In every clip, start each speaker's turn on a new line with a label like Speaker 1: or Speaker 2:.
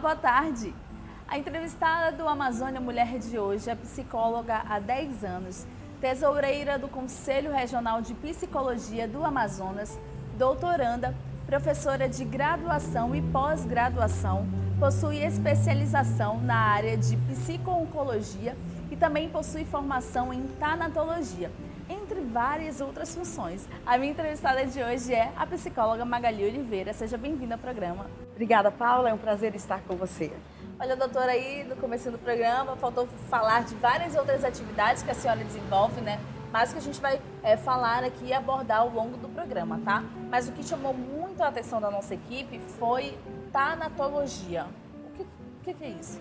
Speaker 1: boa tarde. A entrevistada do Amazônia Mulher de hoje é psicóloga há 10 anos, tesoureira do Conselho Regional de Psicologia do Amazonas, doutoranda, professora de graduação e pós-graduação, possui especialização na área de psico-oncologia e também possui formação em tanatologia, entre várias outras funções. A minha entrevistada de hoje é a psicóloga Magali Oliveira. Seja bem-vinda ao programa.
Speaker 2: Obrigada, Paula. É um prazer estar com você.
Speaker 1: Olha, doutora, aí no começo do programa faltou falar de várias outras atividades que a senhora desenvolve, né? Mas que a gente vai falar aqui e abordar ao longo do programa, tá? Mas o que chamou muito a atenção da nossa equipe foi tanatologia. O que é isso?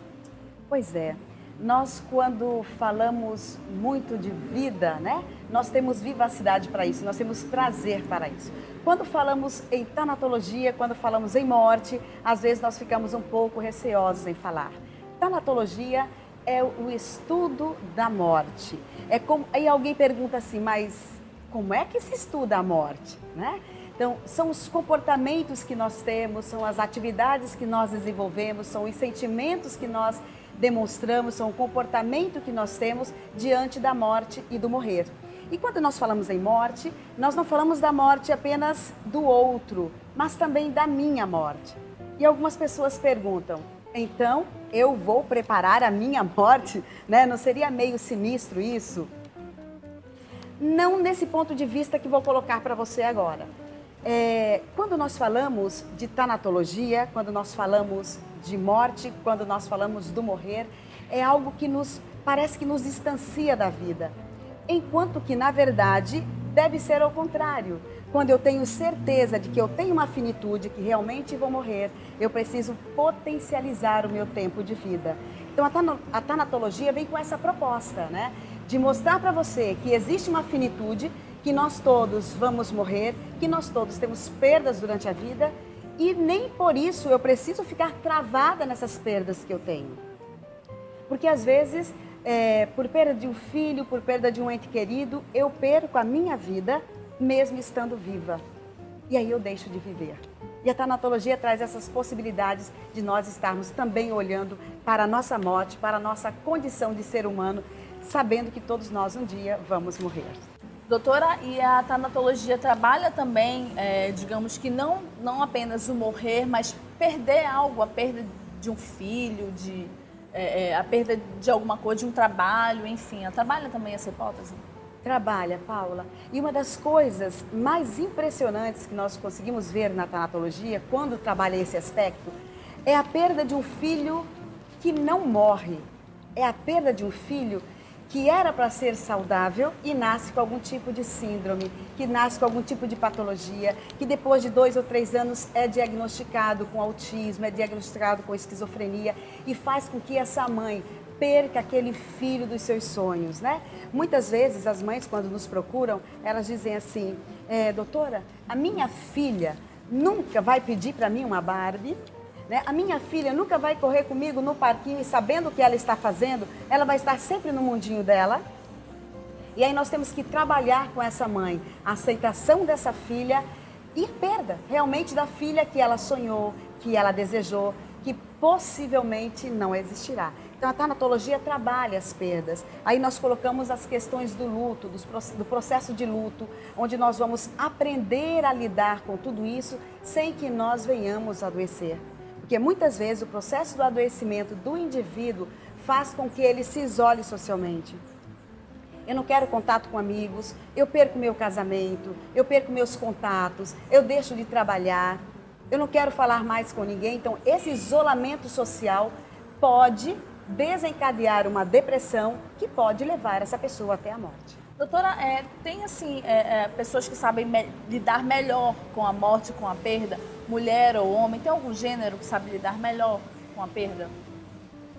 Speaker 2: Pois é. Nós, quando falamos muito de vida, né? Nós temos vivacidade para isso, nós temos prazer para isso. Quando falamos em tanatologia, quando falamos em morte, às vezes nós ficamos um pouco receosos em falar. Tanatologia é o estudo da morte. Aí alguém pergunta assim, mas como é que se estuda a morte, né? Então, são os comportamentos que nós temos, são as atividades que nós desenvolvemos, são os sentimentos que nós demonstramos, são o comportamento que nós temos diante da morte e do morrer. E quando nós falamos em morte, nós não falamos da morte apenas do outro, mas também da minha morte. E algumas pessoas perguntam, então eu vou preparar a minha morte? Né? Não seria meio sinistro isso? Não nesse ponto de vista que vou colocar para você agora. Quando nós falamos de tanatologia, quando nós falamos de morte, quando nós falamos do morrer, é algo que parece que nos distancia da vida. Enquanto que, na verdade, deve ser ao contrário. Quando eu tenho certeza de que eu tenho uma finitude, que realmente vou morrer, eu preciso potencializar o meu tempo de vida. Então, a tanatologia vem com essa proposta, né? De mostrar para você que existe uma finitude, que nós todos vamos morrer, que nós todos temos perdas durante a vida e nem por isso eu preciso ficar travada nessas perdas que eu tenho. Porque às vezes, por perda de um filho, por perda de um ente querido, eu perco a minha vida mesmo estando viva. E aí eu deixo de viver. E a tanatologia traz essas possibilidades de nós estarmos também olhando para a nossa morte, para a nossa condição de ser humano, sabendo que todos nós um dia vamos morrer.
Speaker 1: Doutora, e a tanatologia trabalha também, digamos que não apenas o morrer, mas perder algo, a perda de um filho, a perda de alguma coisa, de um trabalho, enfim. Ela trabalha também essa hipótese?
Speaker 2: Trabalha, Paula. E uma das coisas mais impressionantes que nós conseguimos ver na tanatologia, quando trabalha esse aspecto, é a perda de um filho que não morre. É a perda de um filho que era para ser saudável e nasce com algum tipo de síndrome, que nasce com algum tipo de patologia, que depois de 2 ou 3 anos é diagnosticado com autismo, é diagnosticado com esquizofrenia e faz com que essa mãe perca aquele filho dos seus sonhos, né? Muitas vezes as mães, quando nos procuram, elas dizem assim, doutora, a minha filha nunca vai pedir para mim uma Barbie, né? A minha filha nunca vai correr comigo no parquinho e sabendo o que ela está fazendo, ela vai estar sempre no mundinho dela. E aí nós temos que trabalhar com essa mãe, a aceitação dessa filha e perda realmente da filha que ela sonhou, que ela desejou, que possivelmente não existirá. Então a tanatologia trabalha as perdas. Aí nós colocamos as questões do luto, do processo de luto, onde nós vamos aprender a lidar com tudo isso sem que nós venhamos a adoecer. Porque muitas vezes o processo do adoecimento do indivíduo faz com que ele se isole socialmente. Eu não quero contato com amigos, eu perco meu casamento, eu perco meus contatos, eu deixo de trabalhar, eu não quero falar mais com ninguém. Então, esse isolamento social pode desencadear uma depressão que pode levar essa pessoa até a morte.
Speaker 1: Doutora, tem assim, pessoas que sabem lidar melhor com a morte, com a perda, mulher ou homem? Tem algum gênero que sabe lidar melhor com a perda?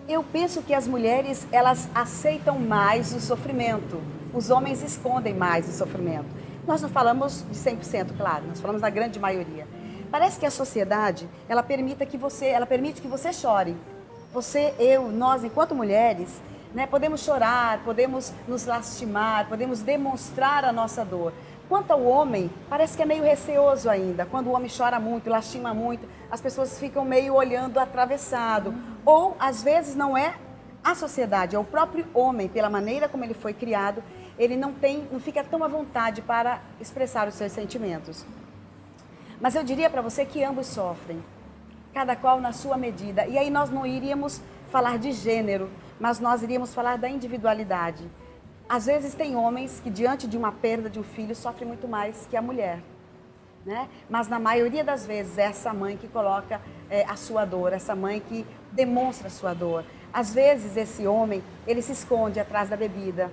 Speaker 2: Eu penso que as mulheres, elas aceitam mais o sofrimento. Os homens escondem mais o sofrimento. Nós não falamos de 100%, claro, nós falamos da grande maioria. Parece que a sociedade, ela permite que você chore. Você, eu, nós, enquanto mulheres, né, podemos chorar, podemos nos lastimar, podemos demonstrar a nossa dor. Quanto ao homem, parece que é meio receoso ainda. Quando o homem chora muito, lastima muito, as pessoas ficam meio olhando atravessado. Ou, às vezes, não é a sociedade, é o próprio homem, pela maneira como ele foi criado, ele não fica tão à vontade para expressar os seus sentimentos. Mas eu diria para você que ambos sofrem, cada qual na sua medida. E aí nós não iríamos falar de gênero, mas nós iríamos falar da individualidade. Às vezes tem homens que diante de uma perda de um filho sofrem muito mais que a mulher, né? Mas na maioria das vezes é essa mãe que coloca a sua dor, essa mãe que demonstra a sua dor. Às vezes esse homem, ele se esconde atrás da bebida,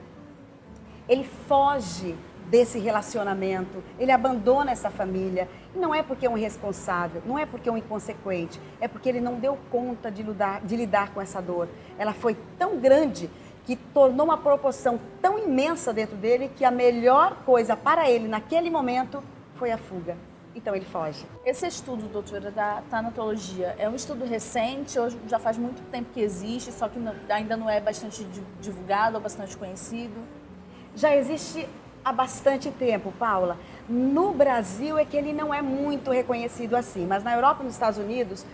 Speaker 2: ele foge desse relacionamento, ele abandona essa família. E não é porque é um irresponsável, não é porque é um inconsequente, é porque ele não deu conta de lidar com essa dor. Ela foi tão grande que tornou uma proporção tão imensa dentro dele que a melhor coisa para ele naquele momento foi a fuga. Então ele foge.
Speaker 1: Esse estudo, doutora, da tanatologia, é um estudo recente ou já faz muito tempo que existe, só que ainda não é bastante divulgado ou bastante conhecido?
Speaker 2: Já existe há bastante tempo, Paula. No Brasil é que ele não é muito reconhecido assim, mas na Europa e nos Estados Unidos,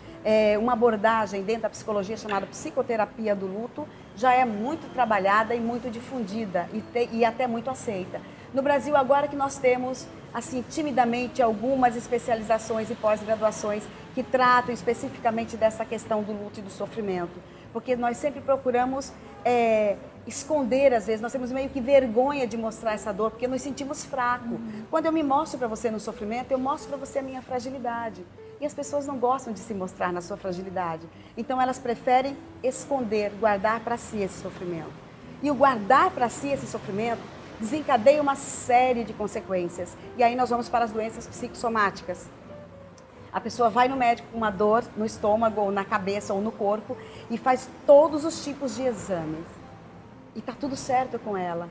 Speaker 2: uma abordagem dentro da psicologia chamada psicoterapia do luto já é muito trabalhada e muito difundida e até muito aceita. No Brasil, agora que nós temos, assim, timidamente, algumas especializações e pós-graduações que tratam especificamente dessa questão do luto e do sofrimento, porque nós sempre procuramos esconder, às vezes, nós temos meio que vergonha de mostrar essa dor, porque nos sentimos fracos. Quando eu me mostro para você no sofrimento, eu mostro para você a minha fragilidade. E as pessoas não gostam de se mostrar na sua fragilidade. Então elas preferem esconder, guardar para si esse sofrimento. E o guardar para si esse sofrimento desencadeia uma série de consequências. E aí nós vamos para as doenças psicossomáticas. A pessoa vai no médico com uma dor no estômago, ou na cabeça, ou no corpo, e faz todos os tipos de exames. E está tudo certo com ela.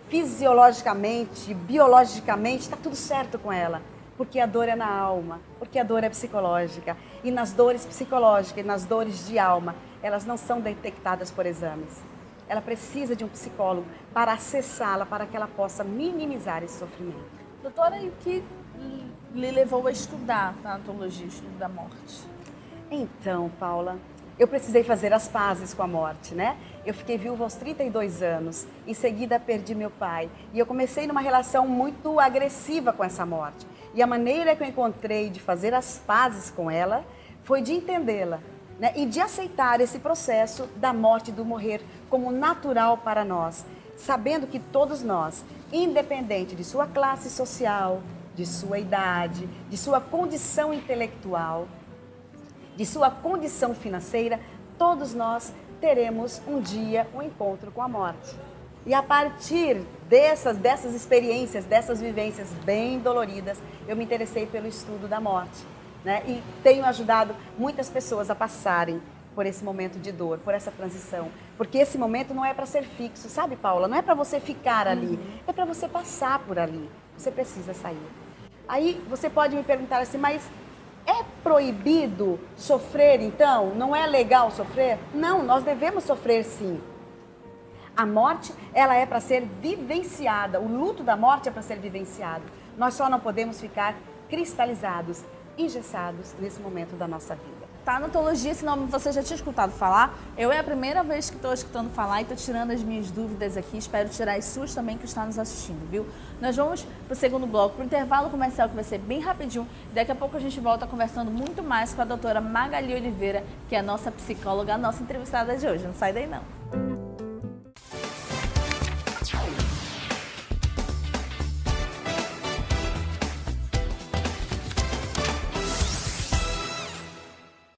Speaker 2: Fisiologicamente, biologicamente, está tudo certo com ela. Porque a dor é na alma, porque a dor é psicológica. E nas dores psicológicas e nas dores de alma, elas não são detectadas por exames. Ela precisa de um psicólogo para acessá-la, para que ela possa minimizar esse sofrimento.
Speaker 1: Doutora, e o que lhe levou a estudar tanatologia, o estudo da morte?
Speaker 2: Então, Paula, eu precisei fazer as pazes com a morte, né? Eu fiquei viúva aos 32 anos, em seguida perdi meu pai. E eu comecei numa relação muito agressiva com essa morte. E a maneira que eu encontrei de fazer as pazes com ela foi de entendê-la, né? E de aceitar esse processo da morte e do morrer como natural para nós, sabendo que todos nós, independente de sua classe social, de sua idade, de sua condição intelectual, de sua condição financeira, todos nós teremos um dia um encontro com a morte. E a partir dessas experiências, dessas vivências bem doloridas, eu me interessei pelo estudo da morte, né? E tenho ajudado muitas pessoas a passarem por esse momento de dor, por essa transição. Porque esse momento não é para ser fixo, sabe, Paula? Não é para você ficar ali, é para você passar por ali. Você precisa sair. Aí você pode me perguntar assim, mas é proibido sofrer então? Não é legal sofrer? Não, nós devemos sofrer sim. A morte, ela é para ser vivenciada. O luto da morte é para ser vivenciado. Nós só não podemos ficar cristalizados, engessados nesse momento da nossa vida.
Speaker 1: Tanatologia, esse nome você já tinha escutado falar? Eu é a primeira vez que estou escutando falar e estou tirando as minhas dúvidas aqui. Espero tirar as suas também que está nos assistindo, viu? Nós vamos para o segundo bloco, para o intervalo comercial, que vai ser bem rapidinho. Daqui a pouco a gente volta conversando muito mais com a doutora Magali Oliveira, que é a nossa psicóloga, a nossa entrevistada de hoje. Não sai daí não.